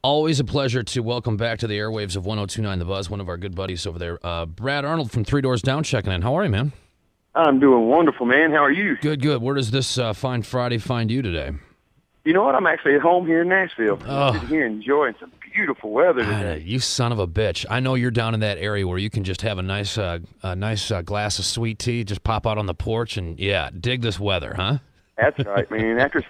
Always a pleasure to welcome back to the airwaves of 102.9 The Buzz, one of our good buddies over there, Brad Arnold from Three Doors Down checking in. How are you, man? I'm doing wonderful, man. How are you? Good, good. Where does this fine Friday find you today? You know what? I'm actually at home here in Nashville. I'm sitting here enjoying some beautiful weather today. You son of a bitch. I know you're down in that area where you can just have a nice glass of sweet tea, just pop out on the porch and, dig this weather, huh? That's right, man. After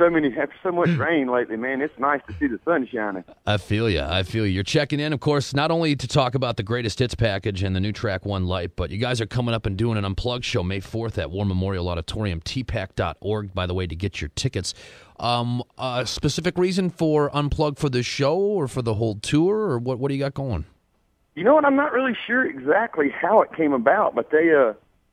so much rain lately, man, it's nice to see the sun shining. I feel you. You're checking in, of course, not only to talk about the greatest hits package and the new track One Light, but you guys are coming up and doing an Unplugged show May 4th at War Memorial Auditorium, tpac.org, by the way, to get your tickets. A specific reason for Unplugged for the show or for the whole tour, or what do you got going? You know what? I'm not really sure exactly how it came about, but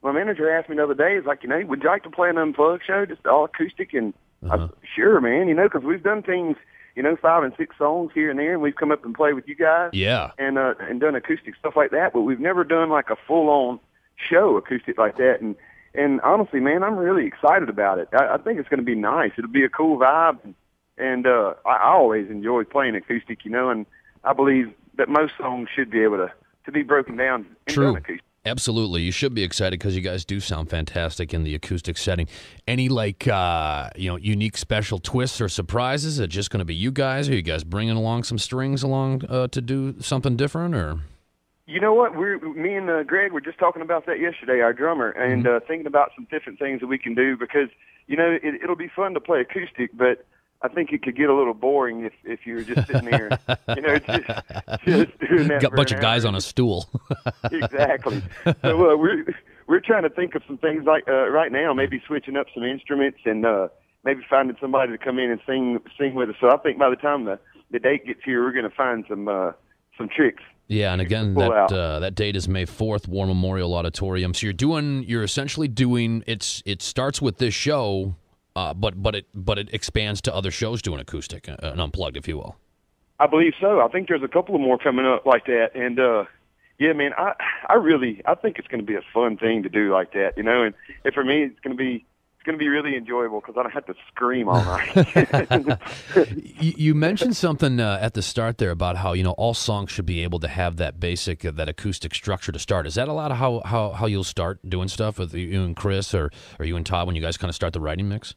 my manager asked me the other day, he's like, would you like to play an Unplugged show, just all acoustic? And I said, sure, man, because we've done things, 5 and 6 songs here and there, and we've come up and played with you guys. Yeah. And done acoustic stuff like that, but we've never done like a full-on show acoustic like that. And honestly, man, I'm really excited about it. I think it's going to be nice. It'll be a cool vibe, and I always enjoy playing acoustic, and I believe that most songs should be able to be broken down and done acoustic. Absolutely. You should be excited because you guys do sound fantastic in the acoustic setting. Any, unique special twists or surprises? Is it just going to be you guys? Are you guys bringing along some strings to do something different, or? You know what? Me and Greg were just talking about that yesterday, our drummer, and thinking about some different things that we can do because, it'll be fun to play acoustic, but I think it could get a little boring if you were just sitting there, just doing that. Got a bunch of guys on a stool. Exactly. So we're trying to think of some things like right now, maybe switching up some instruments and maybe finding somebody to come in and sing with us. So I think by the time the date gets here, we're going to find some tricks. Yeah, and again, that date is May 4th, War Memorial Auditorium. So you're essentially doing it starts with this show. But it expands to other shows doing acoustic, an Unplugged, if you will. I believe so. I think there's a couple of more coming up like that, and yeah, man, I think it's going to be a fun thing to do like that, and for me, it's going to be really enjoyable because I don't have to scream all night. You mentioned something at the start there about how all songs should be able to have that basic that acoustic structure to start. Is that a lot of how you'll start doing stuff with you and Chris or you and Todd when you guys kind of start the writing mix?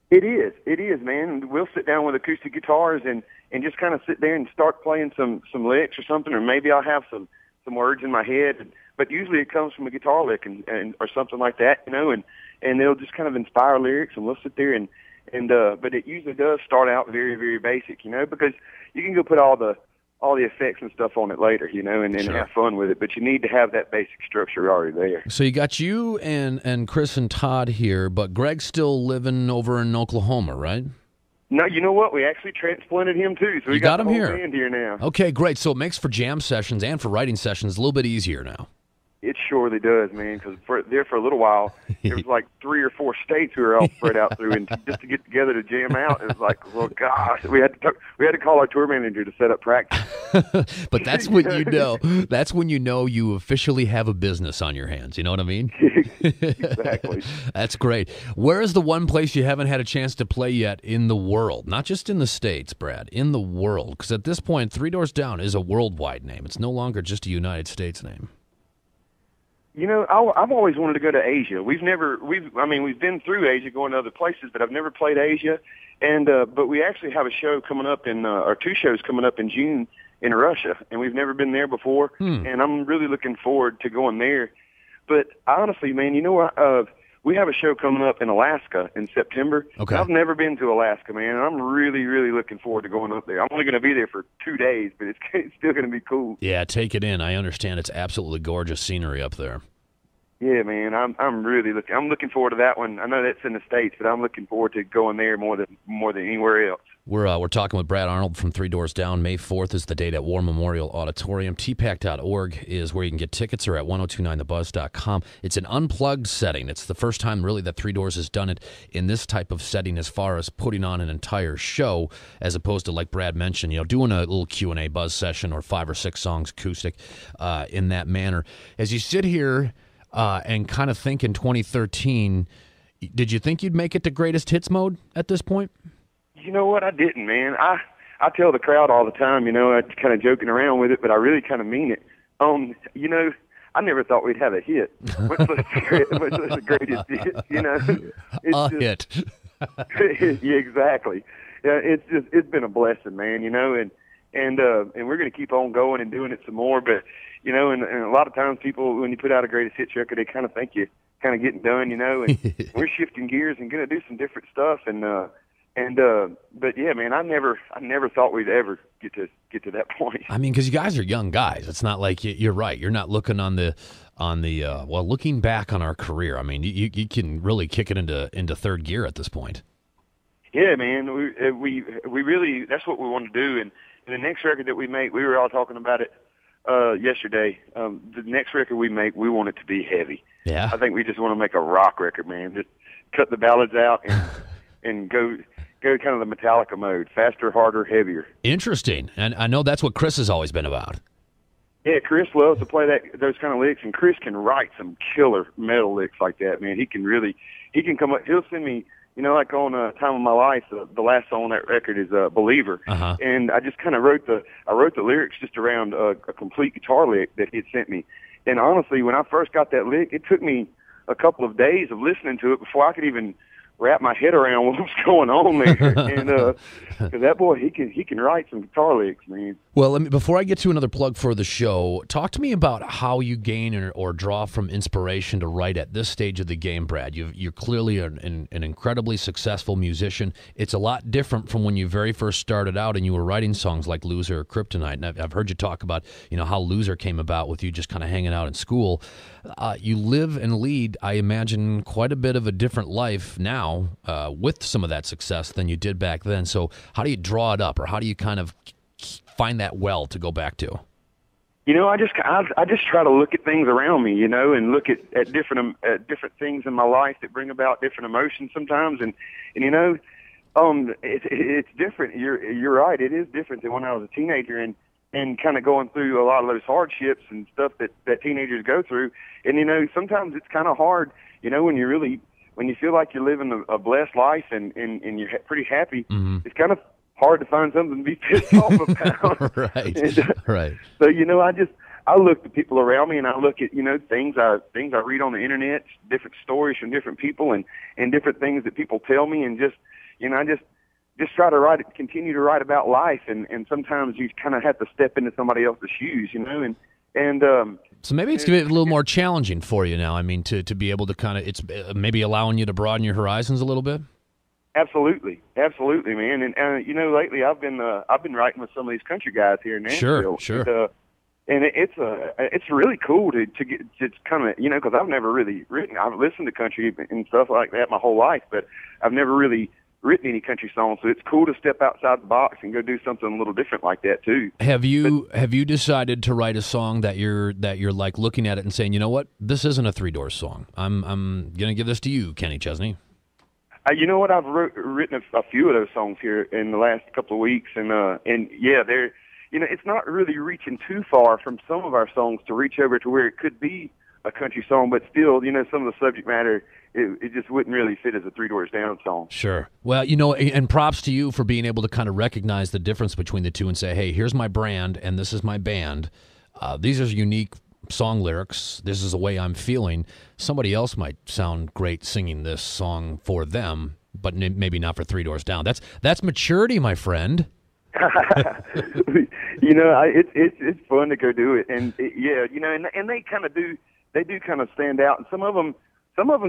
It is, man. We'll sit down with acoustic guitars and just kind of sit there and start playing some licks or something, or maybe I'll have some words in my head. But usually it comes from a guitar lick and or something like that, and they'll just kind of inspire lyrics, and we'll sit there and but it usually does start out very, very basic, because you can go put all the effects and stuff on it later, and Sure. have fun with it. But you need to have that basic structure already there. So you got you and Chris and Todd here, but Greg's still living over in Oklahoma, right? No, you know what? We actually transplanted him too, so we got the him whole here. band here now. Okay, great. So it makes for jam sessions and for writing sessions a little bit easier now. It surely does, man, because for a little while, there was like 3 or 4 states we were all spread out through, and just to get together to jam out, it was like, well, gosh, we had to call our tour manager to set up practice. But that's when you know. That's when you know you officially have a business on your hands. You know what I mean? Exactly. That's great. Where is the one place you haven't had a chance to play yet in the world? Not just in the States, Brad, in the world. Because at this point, Three Doors Down is a worldwide name. It's no longer just a United States name. I've always wanted to go to Asia. We've been through Asia, going to other places, but I've never played Asia. And but we actually have a show coming up or 2 shows coming up in June in Russia, and we've never been there before. And I'm really looking forward to going there. But honestly, man, we have a show coming up in Alaska in September. Okay. I've never been to Alaska, man, and I'm really, really looking forward to going up there. I'm only going to be there for 2 days, but it's still going to be cool. Yeah, take it in. I understand it's absolutely gorgeous scenery up there. Yeah, man, I'm really looking forward to that one. I know that's in the States, but I'm looking forward to going there more than anywhere else. We're talking with Brad Arnold from Three Doors Down. May 4th is the date at War Memorial Auditorium. tpac.org is where you can get tickets, or at 1029thebuzz.com. It's an unplugged setting. It's the first time really that Three Doors has done it in this type of setting as far as putting on an entire show, as opposed to, like Brad mentioned, doing a little Q&A buzz session or 5 or 6 songs acoustic in that manner. As you sit here and kind of think in 2013, did you think you'd make it to greatest hits mode at this point? You know what? I didn't, man. I tell the crowd all the time, you know, I'm kind of joking around with it, but I really kind of mean it. You know, I never thought we'd have a hit, much less the greatest hit. You know, hit. Yeah, exactly. Yeah, it's been a blessing, man. You know, and we're going to keep on going and doing it some more. But you know, and a lot of times people, when you put out a greatest hits record, they kind of think you kind of getting done. You know, and we're shifting gears and going to do some different stuff. But yeah, man, I never thought we'd ever get to that point. I mean, because you guys are young guys. It's not like you're right. You're not looking on the well, looking back on our career. I mean, you can really kick it into third gear at this point. Yeah, man, we really, that's what we want to do. And the next record that we make, we were all talking about it yesterday. The next record we make, we want it to be heavy. Yeah, I think we just want to make a rock record, man. Just cut the ballads out and go kind of the Metallica mode, faster, harder, heavier. Interesting. And I know that's what Chris has always been about. Yeah, Chris loves to play those kind of licks, and Chris can write some killer metal licks like that, man. He can come up, he'll send me, you know, like on Time of My Life, the last song on that record is Believer. Uh-huh. And I just kind of wrote the lyrics just around a complete guitar lick that he had sent me. And honestly, when I first got that lick, it took me a couple of days of listening to it before I could even wrap my head around what was going on there. And because that boy, he can write some guitar licks, man. Well, before I get to another plug for the show, talk to me about how you gain or draw from inspiration to write at this stage of the game, Brad. You're clearly an incredibly successful musician. It's a lot different from when you very first started out and you were writing songs like Loser or Kryptonite. And I've heard you talk about, you know, how Loser came about with you just kind of hanging out in school. You live and lead, I imagine, quite a bit of a different life now with some of that success than you did back then. So how do you draw it up, or how do you kind of find that well to go back to? You know, I just try to look at things around me, you know, and look at different things in my life that bring about different emotions sometimes, and you know, it's different. You're right. It is different than when I was a teenager and kind of going through a lot of those hardships and stuff that teenagers go through. And you know, sometimes it's kind of hard, you know, when you feel like you're living a blessed life and you're pretty happy. Mm-hmm. It's kind of hard to find something to be pissed off about. Right. And, right. So, you know, I look at people around me and I look at, you know, things I read on the internet, different stories from different people and different things that people tell me, and just, you know, I just try to continue to write about life. And sometimes you kind of have to step into somebody else's shoes, you know, and so maybe it's going to be a little more challenging for you now. I mean, to be able to kind of, it's maybe allowing you to broaden your horizons a little bit. Absolutely, man. And you know, lately I've been writing with some of these country guys here in Nashville. Sure. And it's really cool to get just kind of, you know, because I've never really written. I've listened to country and stuff like that my whole life, but I've never really written any country songs. So it's cool to step outside the box and go do something a little different like that too. Have you decided to write a song that you're like looking at it and saying, you know what, this isn't a Three Doors song. I'm gonna give this to you, Kenny Chesney. You know what? I've written a few of those songs here in the last couple of weeks, and yeah, they're, you know, it's not really reaching too far from some of our songs to reach over to where it could be a country song, but still, you know, some of the subject matter, it just wouldn't really fit as a Three Doors Down song. Sure. Well, you know, and props to you for being able to kind of recognize the difference between the two and say, hey, here's my brand and this is my band. These are unique song lyrics. This is the way I'm feeling. Somebody else might sound great singing this song for them, but maybe not for Three Doors Down. That's maturity, my friend. You know, it's fun to go do it, and yeah, you know, and they kind of do kind of stand out, and some of them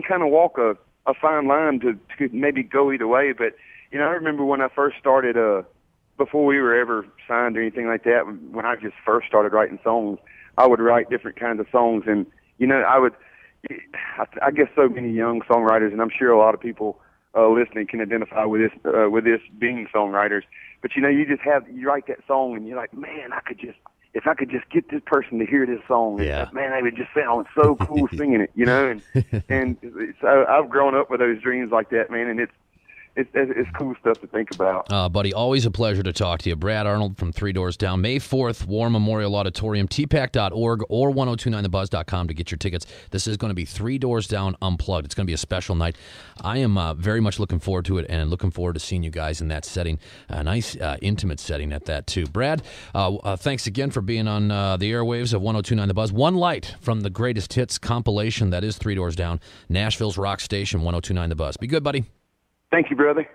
kind of walk a fine line to maybe go either way. But you know, I remember when I first started, before we were ever signed or anything like that, when I just first started writing songs, I would write different kinds of songs, and you know, I guess so many young songwriters, and I'm sure a lot of people listening can identify with this being songwriters. But you know, you write that song, and you're like, man, if I could just get this person to hear this song, yeah. Man, they would just sound so cool singing it, you know. And so I've grown up with those dreams like that, man, and it's cool stuff to think about. Buddy, always a pleasure to talk to you. Brad Arnold from Three Doors Down, May 4th, War Memorial Auditorium, tpac.org or 1029thebuzz.com to get your tickets. This is going to be Three Doors Down Unplugged. It's going to be a special night. I am very much looking forward to it and looking forward to seeing you guys in that setting. A nice, intimate setting at that, too. Brad, thanks again for being on the airwaves of 1029 The Buzz. One light from the greatest hits compilation that is Three Doors Down, Nashville's rock station, 1029 The Buzz. Be good, buddy. Thank you, brother.